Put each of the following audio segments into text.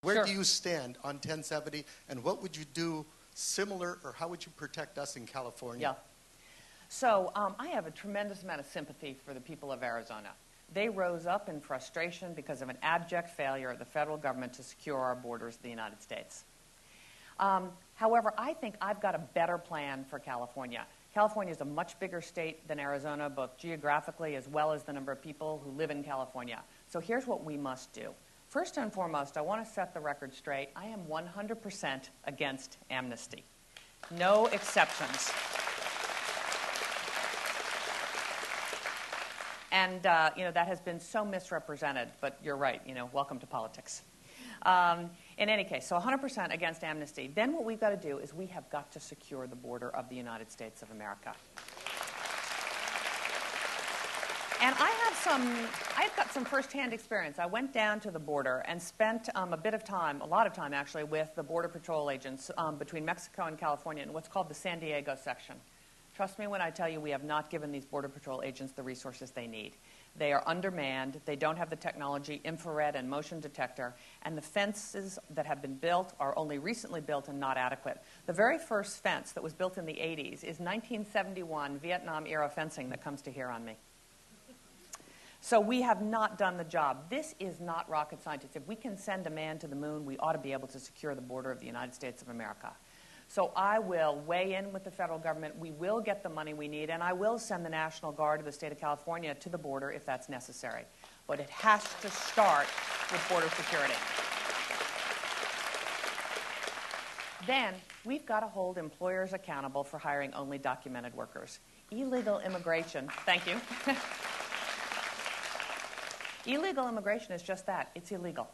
Where do you stand on 1070, and what would you do similar, or how would you protect us in California? Yeah. So I have a tremendous amount of sympathy for the people of Arizona. They rose up in frustration because of an abject failure of the federal government to secure our borders of the United States. However, I think I've got a better plan for California. California is a much bigger state than Arizona, both geographically as well as the number of people who live in California. So here's what we must do. First and foremost, I want to set the record straight. I am 100% against amnesty. No exceptions. And, that has been so misrepresented, but you're right, welcome to politics. In any case, so 100% against amnesty. Then what we've got to do is we have got to secure the border of the United States of America. And I've got some firsthand experience. I went down to the border and spent a lot of time actually, with the Border Patrol agents between Mexico and California in what's called the San Diego section. Trust me when I tell you we have not given these Border Patrol agents the resources they need. They are undermanned, they don't have the technology, infrared and motion detector, and the fences that have been built are only recently built and not adequate. The very first fence that was built in the 80s is 1971 Vietnam-era fencing that comes to here on me. So we have not done the job. This is not rocket science. If we can send a man to the moon, we ought to be able to secure the border of the United States of America. So I will weigh in with the federal government. We will get the money we need, and I will send the National Guard of the state of California to the border if that's necessary. But it has to start with border security. Then we've got to hold employers accountable for hiring only documented workers. Illegal immigration, thank you. Illegal immigration is just that. It's illegal.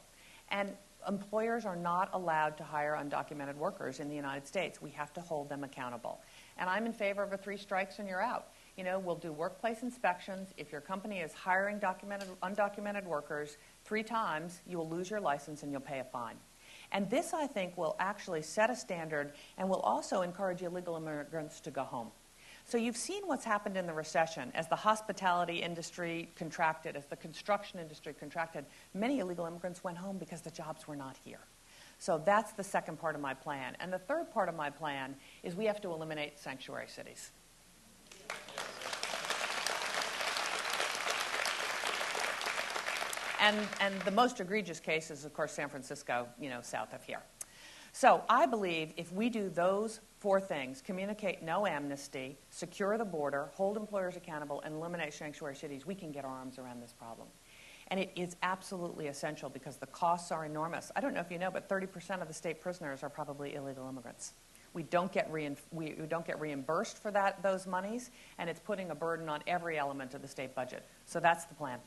And employers are not allowed to hire undocumented workers in the United States. We have to hold them accountable. And I'm in favor of a 3 strikes and you're out. We'll do workplace inspections. If your company is hiring undocumented workers 3 times, you will lose your license and you'll pay a fine. And this, I think, will actually set a standard and will also encourage illegal immigrants to go home. So you've seen what's happened in the recession. As the hospitality industry contracted, as the construction industry contracted, many illegal immigrants went home because the jobs were not here. So that's the second part of my plan. And the third part of my plan is we have to eliminate sanctuary cities. And the most egregious case is, of course, San Francisco, south of here. So I believe if we do those 4 things, communicate no amnesty, secure the border, hold employers accountable, and eliminate sanctuary cities, we can get our arms around this problem. And it is absolutely essential because the costs are enormous. I don't know if you know, but 30% of the state prisoners are probably illegal immigrants. We don't get reimbursed for those monies, and it's putting a burden on every element of the state budget. So that's the plan.